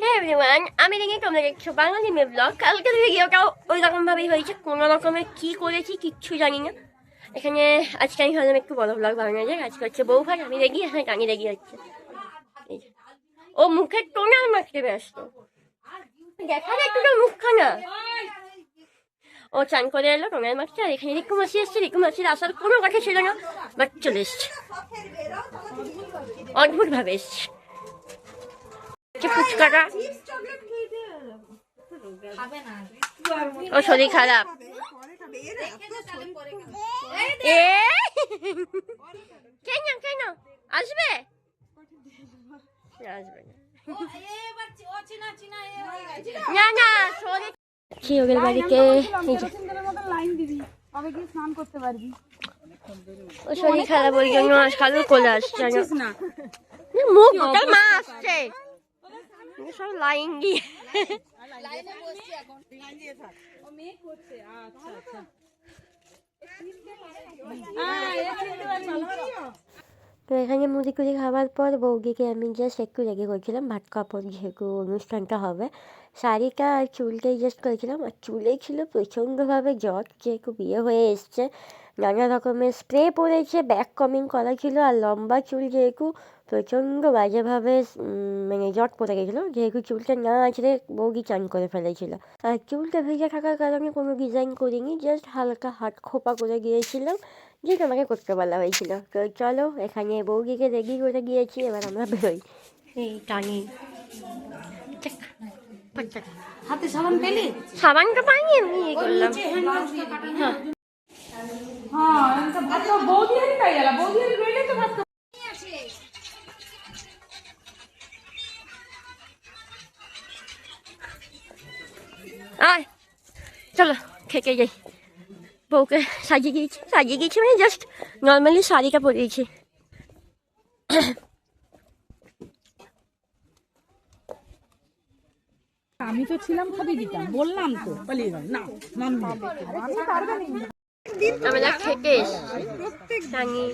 হ্যাঁ এভরিওয়ান, আমি দেখি তোমরা দেখছো বাঙালি মেয়ে ব্লগ। কালকের ভিডিওটাও ওই রকমভাবেই হয়েছে, কোনো রকমের কী করেছি কিচ্ছু জানি না। এখানে আজকে আমি ভাবলাম একটু বড় ব্লগ বানানো যায়। আজকে হচ্ছে বউ ভাত, আমি দেখি এখানে টাঙিয়ে দেখি হচ্ছে ও মুখের টোনার মাখতে ব্যস্ত, দেখা যায় একটু মুখখানা। ও চান করে এলো টোনার মাখতে, আর এখানে রিকু মাসি এসছে। রিকু মাসির আসার কোনো কথা ছিল না, বাট চলে এসছে, অদ্ভুতভাবে এসছে। ফুচকাটা ও শরীর খারাপ, কেন কেন আসবে না না শরীর ওদের বাড়িতে ও শরীর খারাপ, ওই জন্য কালো কোলে আসছে না, মুখ মা আসছে সব লাইন দিয়ে। তো এখানে মুড়ি কুড়ি খাওয়ার পর বৌদিকে আমি জাস্ট একটু রেগে করেছিলাম ভাত কাপড়, যেহেতু অনুষ্ঠানটা হবে। শাড়িটা আর চুলটাই জাস্ট করেছিলাম, আর চুলে ছিল প্রচণ্ডভাবে জট, যেহেতু বিয়ে হয়ে এসছে নানা রকমের স্প্রে পড়েছে, ব্যাক কমিং করা ছিল, আর লম্বা চুল যেহেতু প্রচণ্ড বাজেভাবে মানে জট পড়ে গেছিলো, যেহেতু চুলটা না আছড়ে বৌদি চান করে ফেলেছিল। আর চুলটা ভেজে থাকার কারণে কোনো ডিজাইন করিনি, জাস্ট হালকা হাত খোপা করে গিয়েছিলাম, যেটা আমাকে করতে বলা হয়েছিল। তো চলো এখানে বৌদিকে রেডি করে গিয়েছি, এবার আমরা বেরোই। এই টানি হাতে সাবান পেলি? সাবানটা পাইনি, আমি ইয়ে করলাম। আয় চলো থেকে যাই। বউকে সাজিয়ে গিয়েছি মানে জাস্ট নর্মালি শাড়িটা পরিয়েছি। আমি তো ছিলাম খাবি দিতাম, বললাম তো পালিয়ে গেল না আমরা খেতে এসেছি টাঙি।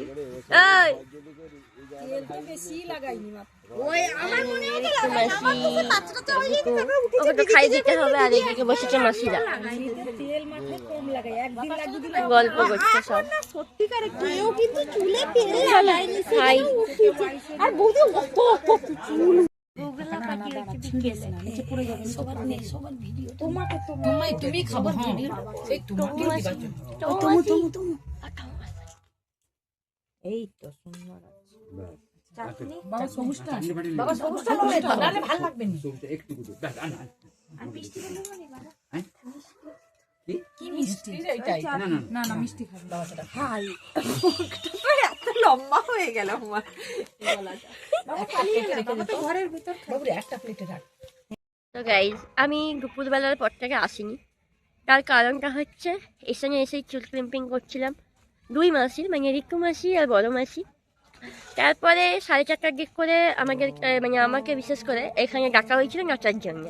খাই দিতে হবে, আর এদিকে বসেছে মাসিরা গল্প করছে সব। তুমি খাবার এই তো সুন্দর বাবা সমুচটা ভালো লাগবে না একটু কি মিষ্টি না না মিষ্টি খাবে বাবাটা হাই এত লম্বা হয়ে গেল আমার ঘরের ভিতর বাবুরে একটা প্লেটে রাখ। তো গাইজ আমি দুপুরবেলার পর থেকে আসিনি, তার কারণটা হচ্ছে এখানে এসেই চুল ক্লিপিং করছিলাম দুই মাসির, মানে রিকু মাসি আর বড় মাসি। তারপরে 4:30টার দিক করে আমাকে বিশেষ করে এখানে ডাকা হয়েছিল নাচার জন্য।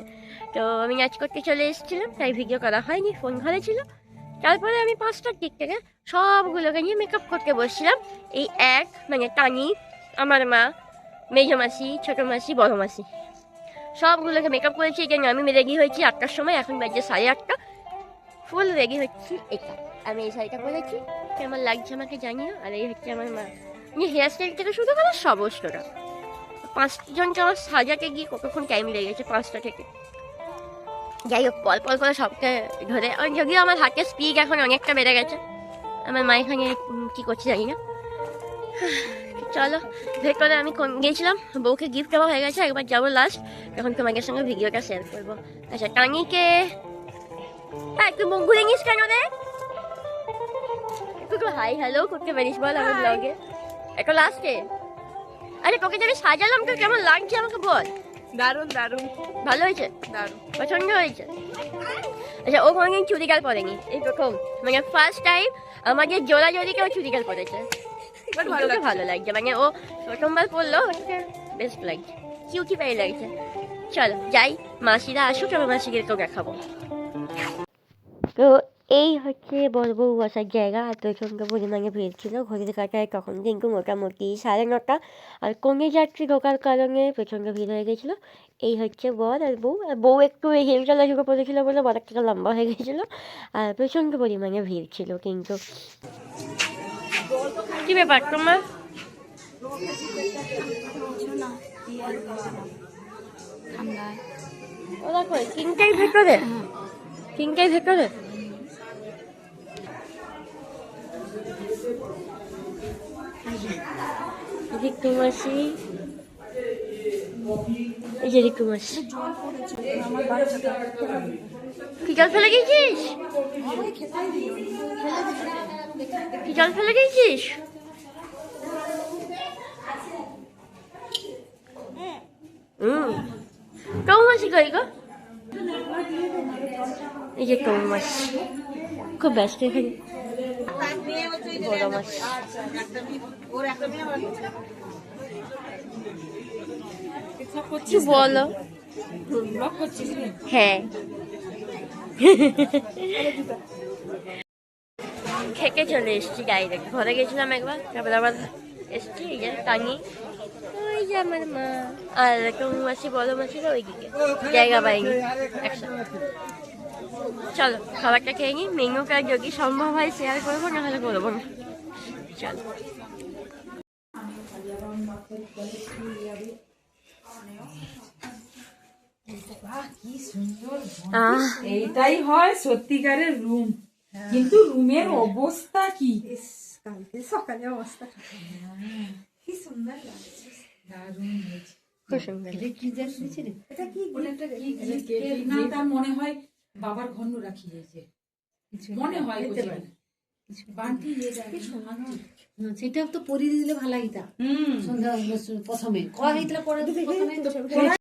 তো আমি নাচ করতে চলে এসেছিলাম, তাই ভিডিও করা হয়নি, ফোন ঘরে ছিল। তারপরে আমি 5টার দিক থেকে সবগুলোকে নিয়ে মেকআপ করতে বসছিলাম। এই টানি, আমার মা, মেজো মাসি, ছোটো মাসি, বড় মাসি, সবগুলোকে মেকআপ করেছি। এই জন্য আমি রেডি হয়েছি 8টার সময়, এখন বাজে 8:30। ফুল রেডি হচ্ছি। এটা আমি এই শাড়িটা পরেছি, কেমন লাগছে আমাকে জানিও। আর এই হচ্ছে আমার মা, হেয়ার স্টাইল থেকে শুরু করে সমস্তটা। 5জনকে আমার সাজাতে গিয়ে কতক্ষণ টাইম লেগেছে, 5টা থেকে। যাই হোক পল পল করে সবকে ধরে, যদিও আমার হাতের স্পিড এখন অনেকটা বেড়ে গেছে। আমার মা এখানে কী করছে জানি না। চলো ভেতরে আমি গিয়েছিলাম, বউকে গিফট দেওয়া হয়ে গেছে, একবার যাবো লাস্ট, তখন তোমাদের সঙ্গে ভিডিওটা শেয়ার করবো। আচ্ছা টানিকে একটু মুখ ঘুরে নিস কেন রে? একটু হাই হ্যালো করতে পারিস বল আমার ব্লগে একটা লাস্টে। আরে তোকে যে আমি সাজালাম, তো কেমন লাগছে আমাকে বল। দারুণ দারুণ ভালো হয়েছে, দারুণ পছন্দ হয়েছে। আচ্ছা ও কোনোদিন চুড়িদার পরেনি, এই প্রথম, মানে ফার্স্ট টাইম আমাদের জোড়াজোড়ি কেউ চুড়িদার পরেছে। ভালো লাগছে, মানে ও প্রথমবার পরলো, বেস্ট লাগছে, কিউটি পাই লাগছে। চলো যাই, মাসিরা আসুক, আমার মাসিদেরকেও দেখাবো। তো এই হচ্ছে বড় বউ বসার জায়গা। আর প্রচণ্ড পরিমাণে ভিড় ছিল। ঘড়ির কাটায় তখন কিন্তু মোটামুটি 9:30, আর কমে যাত্রী ঢোকার কারণে প্রচণ্ড ভিড় হয়ে গেছিলো। এই হচ্ছে বর আর বউ। আর বউ একটু হিল চলা শুরু করেছিল বলে বর থেকে লম্বা হয়ে গেছিলো। আর প্রচণ্ড পরিমাণে ভিড় ছিল কিন্তু। কী ব্যাপার তোমার? ওরা কই? তিনটাই ভেতরে? তিনটাই ভেতরে? রিকু মাসি, এই যে রিকু মাসি। কি জল ফেলে গেছিস? কি জল ফেলে গেছিস? টৌ মাসি কই গো? এই যে টৌ মাসি খুব ব্যস্ত এখানে। বড় মাসি কি বলো? হ্যাঁ খেকে চলে এসছি গাড়িতে। ঘরে গেছিলাম একবার, তারপরে আবার এসছি। এই যে টাঙি, ওই যে আমার মা আর টুমু মাসি বড় মাসিরা ওইদিকে জায়গা পাইনি একসাথে। চলো খাবারটা খেয়ে নিই। মেনুটা যদি সম্ভব হয় শেয়ার করবো, নাহলে করবো না। চলো। এইটাই হয় সত্যিকারের রুম। কিন্তু রুমের অবস্থা কি, কালকে সকালে অবস্থা কি সুন্দর লাগছে। দারুণ হয়েছে, খুব সুন্দর। এটা কি না, তার মনে হয় বাবার ঘন্য রাখি হয়েছে, মনে হয় সেটাও তো পরিয়ে দিলে ভালো হইতা। সন্ধ্যা প্রথমে করা হইতলে পরে